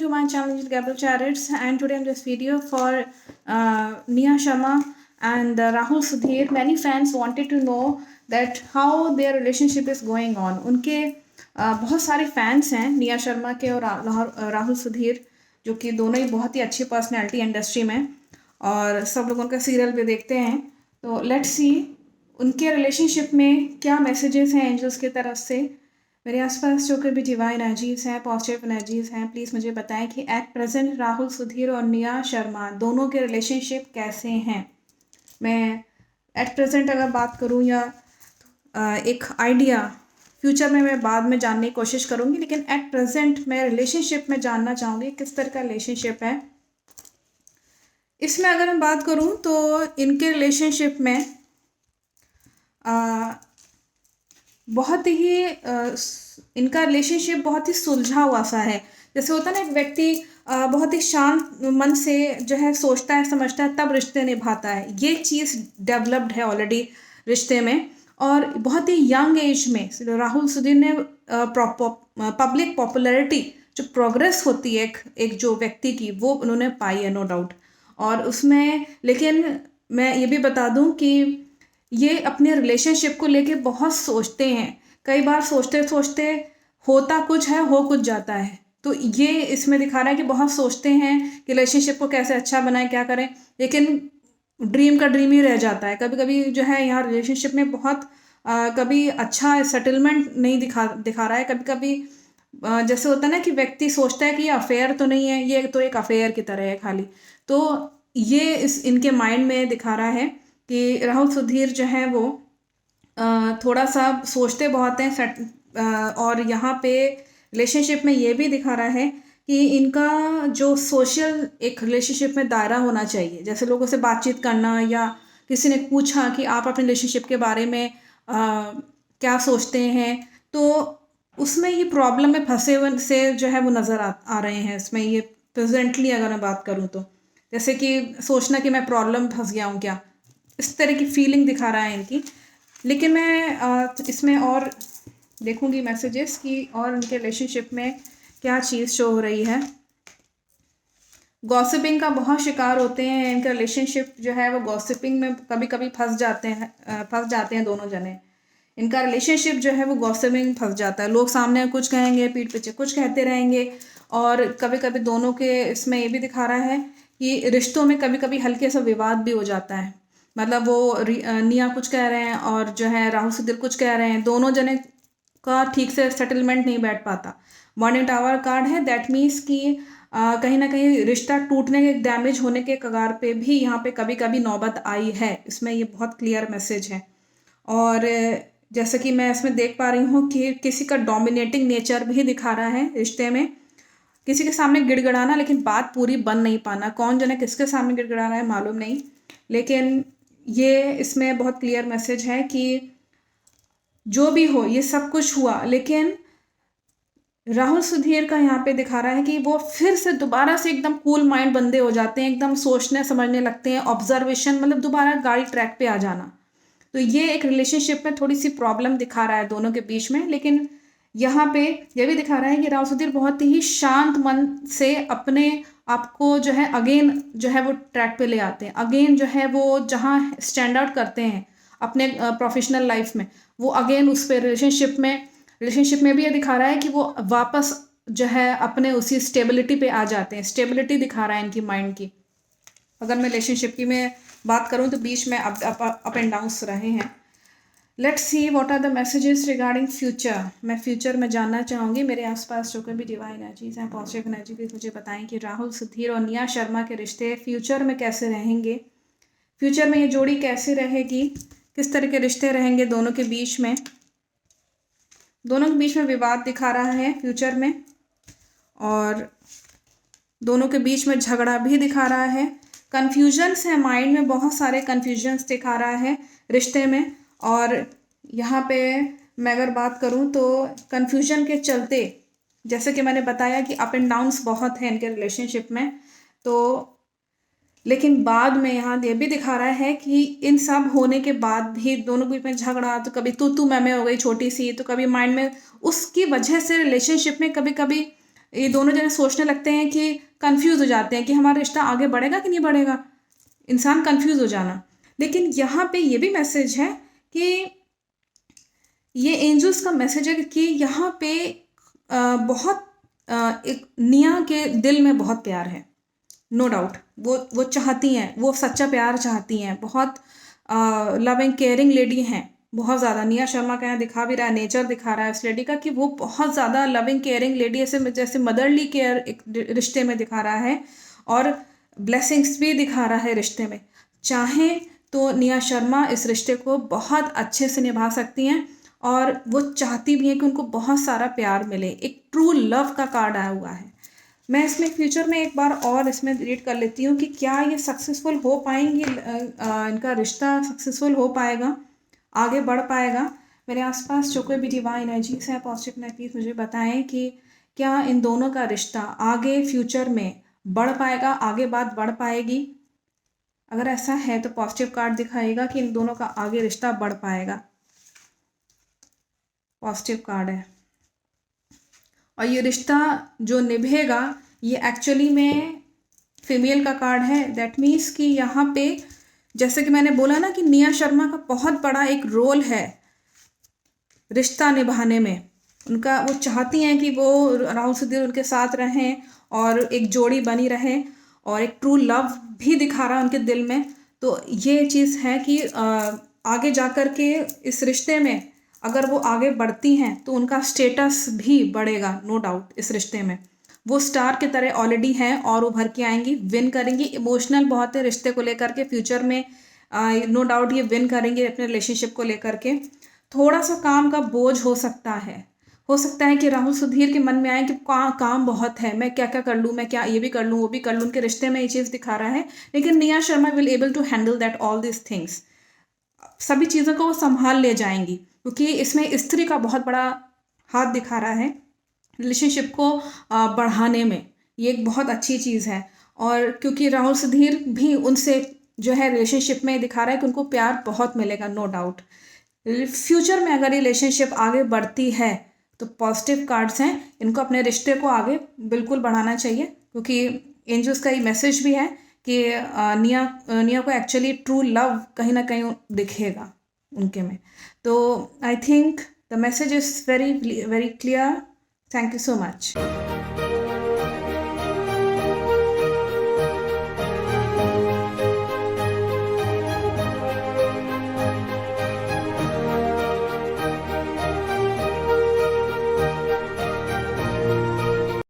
to my channel Gabriel Chariots, and today in this video for Nia Sharma and Rahul Sudhir. Many fans wanted to know that how their relationship is going on. उनके बहुत सारे fans हैं निया शर्मा के और राहुल सुधीर, जो कि दोनों ही बहुत ही अच्छी पर्सनैलिटी इंडस्ट्री में, और सब लोग उनका सीरियल भी देखते हैं. तो लेट्स सी उनके रिलेशनशिप में क्या मैसेजेस हैं एंजल्स की तरफ से. मेरे आसपास जो कि भी डिवाइन एनर्जीज हैं, पॉजिटिव एनर्जीज हैं, प्लीज़ मुझे बताएं कि एट प्रेजेंट राहुल सुधीर और निया शर्मा दोनों के रिलेशनशिप कैसे हैं. मैं एट प्रेजेंट अगर बात करूं या एक आइडिया फ्यूचर में मैं बाद में जानने की कोशिश करूंगी, लेकिन एट प्रेजेंट मैं रिलेशनशिप में जानना चाहूँगी किस तरह का रिलेशनशिप है. इसमें अगर मैं बात करूं तो इनके रिलेशनशिप में बहुत ही इनका रिलेशनशिप बहुत ही सुलझा हुआ सा है. जैसे होता है ना, एक व्यक्ति बहुत ही शांत मन से जो है सोचता है, समझता है, तब रिश्ते निभाता है. ये चीज़ डेवलप्ड है ऑलरेडी रिश्ते में. और बहुत ही यंग एज में राहुल सुधीर ने पब्लिक पॉपुलैरिटी, जो प्रोग्रेस होती है एक जो व्यक्ति की, वो उन्होंने पाई है, नो डाउट. और उसमें लेकिन मैं ये भी बता दूं कि ये अपने रिलेशनशिप को लेके बहुत सोचते हैं. कई बार सोचते सोचते होता कुछ है, हो कुछ जाता है. तो ये इसमें दिखा रहा है कि बहुत सोचते हैं कि रिलेशनशिप को कैसे अच्छा बनाएं, क्या करें, लेकिन ड्रीम का ड्रीम ही रह जाता है. कभी कभी जो है यहाँ रिलेशनशिप में बहुत कभी अच्छा सेटलमेंट नहीं दिखा रहा है. कभी कभी जैसे होता है ना कि व्यक्ति सोचता है कि ये अफेयर तो नहीं है, ये तो एक अफेयर की तरह है खाली. तो ये इनके माइंड में दिखा रहा है कि राहुल सुधीर जो है वो थोड़ा सा सोचते बहुत हैं. और यहाँ पे रिलेशनशिप में ये भी दिखा रहा है कि इनका जो सोशल एक रिलेशनशिप में दायरा होना चाहिए. जैसे लोगों से बातचीत करना, या किसी ने पूछा कि आप अपने रिलेशनशिप के बारे में क्या सोचते हैं, तो उसमें ये प्रॉब्लम में फंसे हुए से जो है वो नज़र आ रहे हैं इसमें. ये प्रेजेंटली अगर मैं बात करूँ तो जैसे कि सोचना कि मैं प्रॉब्लम में फंस गया हूँ क्या, इस तरह की फीलिंग दिखा रहा है इनकी. लेकिन मैं इसमें और देखूंगी मैसेजेस की और उनके रिलेशनशिप में क्या चीज़ शो हो रही है. गॉसिपिंग का बहुत शिकार होते हैं. इनका रिलेशनशिप जो है वो गॉसिपिंग में कभी कभी फंस जाते हैं दोनों जने. इनका रिलेशनशिप जो है वो गॉसिपिंग में फंस जाता है. लोग सामने कुछ कहेंगे, पीठ पीछे कुछ कहते रहेंगे. और कभी कभी दोनों के इसमें ये भी दिखा रहा है कि रिश्तों में कभी कभी हल्के सा विवाद भी हो जाता है. मतलब वो निया कुछ कह रहे हैं और जो है राहुल सुधीर कुछ कह रहे हैं, दोनों जने का ठीक से सेटलमेंट नहीं बैठ पाता. मॉर्निंग टावर कार्ड है, दैट मीन्स कि कहीं ना कहीं रिश्ता टूटने के, डैमेज होने के कगार पे भी यहाँ पे कभी कभी नौबत आई है. इसमें ये बहुत क्लियर मैसेज है. और जैसे कि मैं इसमें देख पा रही हूँ कि किसी का डोमिनेटिंग नेचर भी दिखा रहा है रिश्ते में. किसी के सामने गिड़गिड़ाना, लेकिन बात पूरी बन नहीं पाना. कौन जने किसके सामने गिड़गिड़ा रहा है मालूम नहीं, लेकिन ये इसमें बहुत क्लियर मैसेज है कि जो भी हो, ये सब कुछ हुआ, लेकिन राहुल सुधीर का यहाँ पे दिखा रहा है कि वो फिर से दोबारा से एकदम कूल माइंड बंदे हो जाते हैं, एकदम सोचने समझने लगते हैं. ऑब्जर्वेशन, मतलब दोबारा गाड़ी ट्रैक पे आ जाना. तो ये एक रिलेशनशिप में थोड़ी सी प्रॉब्लम दिखा रहा है दोनों के बीच में. लेकिन यहाँ पे ये भी दिखा रहा है कि राहुल सुधीर बहुत ही शांत मन से अपने आपको जो है अगेन जो है वो ट्रैक पे ले आते हैं. अगेन जो है वो जहाँ स्टैंड आउट करते हैं अपने प्रोफेशनल लाइफ में, वो अगेन उस पर रिलेशनशिप में भी ये दिखा रहा है कि वो वापस जो है अपने उसी स्टेबिलिटी पे आ जाते हैं. स्टेबिलिटी दिखा रहा है इनकी माइंड की. अगर मैं रिलेशनशिप की मैं बात करूं तो बीच में अप एंड डाउन्स रहे हैं. Let's see what are the messages regarding future. मैं फ्यूचर में जानना चाहूँगी. मेरे आसपास जो भी डिवाइन एनर्जीज हैं, पॉजिटिव एनर्जी, भी मुझे बताएं कि राहुल सुधीर और निया शर्मा के रिश्ते फ्यूचर में कैसे रहेंगे. फ्यूचर में ये जोड़ी कैसे रहेगी, किस तरह के रिश्ते रहेंगे दोनों के बीच में. दोनों के बीच में विवाद दिखा रहा है फ्यूचर में, और दोनों के बीच में झगड़ा भी दिखा रहा है. कन्फ्यूजन्स है माइंड में, बहुत सारे कन्फ्यूजन्स दिखा रहा है रिश्ते में. और यहाँ पे मैं अगर बात करूँ तो कन्फ्यूजन के चलते, जैसे कि मैंने बताया कि अप एंड डाउन्स बहुत हैं इनके रिलेशनशिप में. तो लेकिन बाद में यहाँ ये भी दिखा रहा है कि इन सब होने के बाद भी दोनों के बीच में झगड़ा, तो कभी तू मैं हो गई छोटी सी, तो कभी माइंड में उसकी वजह से रिलेशनशिप में कभी कभी ये दोनों जने सोचने लगते हैं कि कंफ्यूज हो जाते हैं कि हमारा रिश्ता आगे बढ़ेगा कि नहीं बढ़ेगा, इंसान कंफ्यूज हो जाना। लेकिन यहाँ पे ये भी मैसेज है कि ये एंजल्स का मैसेज है कि यहाँ पे बहुत एक निया के दिल में बहुत प्यार है, नो डाउट। वो चाहती हैं, वो सच्चा प्यार चाहती हैं, बहुत लविंग केयरिंग लेडी हैं, बहुत ज़्यादा। निया शर्मा का यहाँ दिखा भी रहा है, नेचर दिखा रहा है उस लेडी का कि वो बहुत ज़्यादा लविंग केयरिंग लेडी, ऐसे जैसे मदरली केयर एक रिश्ते में दिखा रहा है, और ब्लेसिंग्स भी दिखा रहा है रिश्ते में। चाहें तो निया शर्मा इस रिश्ते को बहुत अच्छे से निभा सकती हैं, और वो चाहती भी हैं कि उनको बहुत सारा प्यार मिले। एक ट्रू लव का कार्ड आया हुआ है। मैं इसमें फ्यूचर में एक बार और इसमें रीड कर लेती हूँ कि क्या ये सक्सेसफुल हो पाएंगी, इनका रिश्ता सक्सेसफुल हो पाएगा, आगे बढ़ पाएगा। मेरे आसपास जो कोई भी डिवाइन एनर्जीज है, पॉजिटिव एनर्जीज, मुझे बताएं कि क्या इन दोनों का रिश्ता आगे फ्यूचर में बढ़ पाएगा, आगे बात बढ़ पाएगी। अगर ऐसा है तो पॉजिटिव कार्ड दिखाएगा कि इन दोनों का आगे रिश्ता बढ़ पाएगा। पॉजिटिव कार्ड है, और ये रिश्ता जो निभेगा ये एक्चुअली में फीमेल का कार्ड है। दैट मीन्स कि यहाँ पे जैसे कि मैंने बोला ना कि निया शर्मा का बहुत बड़ा एक रोल है रिश्ता निभाने में। उनका, वो चाहती हैं कि वो राहुल सुधीर उनके साथ रहें और एक जोड़ी बनी रहे, और एक ट्रू लव भी दिखा रहा है उनके दिल में। तो ये चीज़ है कि आगे जा कर के इस रिश्ते में अगर वो आगे बढ़ती हैं तो उनका स्टेटस भी बढ़ेगा, नो डाउट। इस रिश्ते में वो स्टार की तरह ऑलरेडी हैं और उभर के आएंगी, विन करेंगी। इमोशनल बहुत है रिश्ते को लेकर के, फ्यूचर में नो डाउट ये विन करेंगे अपने रिलेशनशिप को लेकर के। थोड़ा सा काम का बोझ हो सकता है कि राहुल सुधीर के मन में आए कि काम बहुत है, मैं क्या क्या कर लूँ, मैं क्या ये भी कर लूँ वो भी कर लूँ। उनके रिश्ते में ये चीज़ दिखा रहा है, लेकिन Nia Sharma will able to handle that all this things. सभी चीज़ों को वो संभाल ले जाएंगी, क्योंकि इसमें स्त्री का बहुत बड़ा हाथ दिखा रहा है रिलेशनशिप को बढ़ाने में। ये एक बहुत अच्छी चीज़ है, और क्योंकि राहुल सुधीर भी उनसे जो है रिलेशनशिप में दिखा रहा है कि उनको प्यार बहुत मिलेगा, नो डाउट। फ्यूचर में अगर रिलेशनशिप आगे बढ़ती है तो पॉजिटिव कार्ड्स हैं, इनको अपने रिश्ते को आगे बिल्कुल बढ़ाना चाहिए, क्योंकि एंजल्स का ये मैसेज भी है कि निया को एक्चुअली ट्रू लव कहीं ना कहीं दिखेगा उनके में। तो I think the message is very very clear. Thank you so much.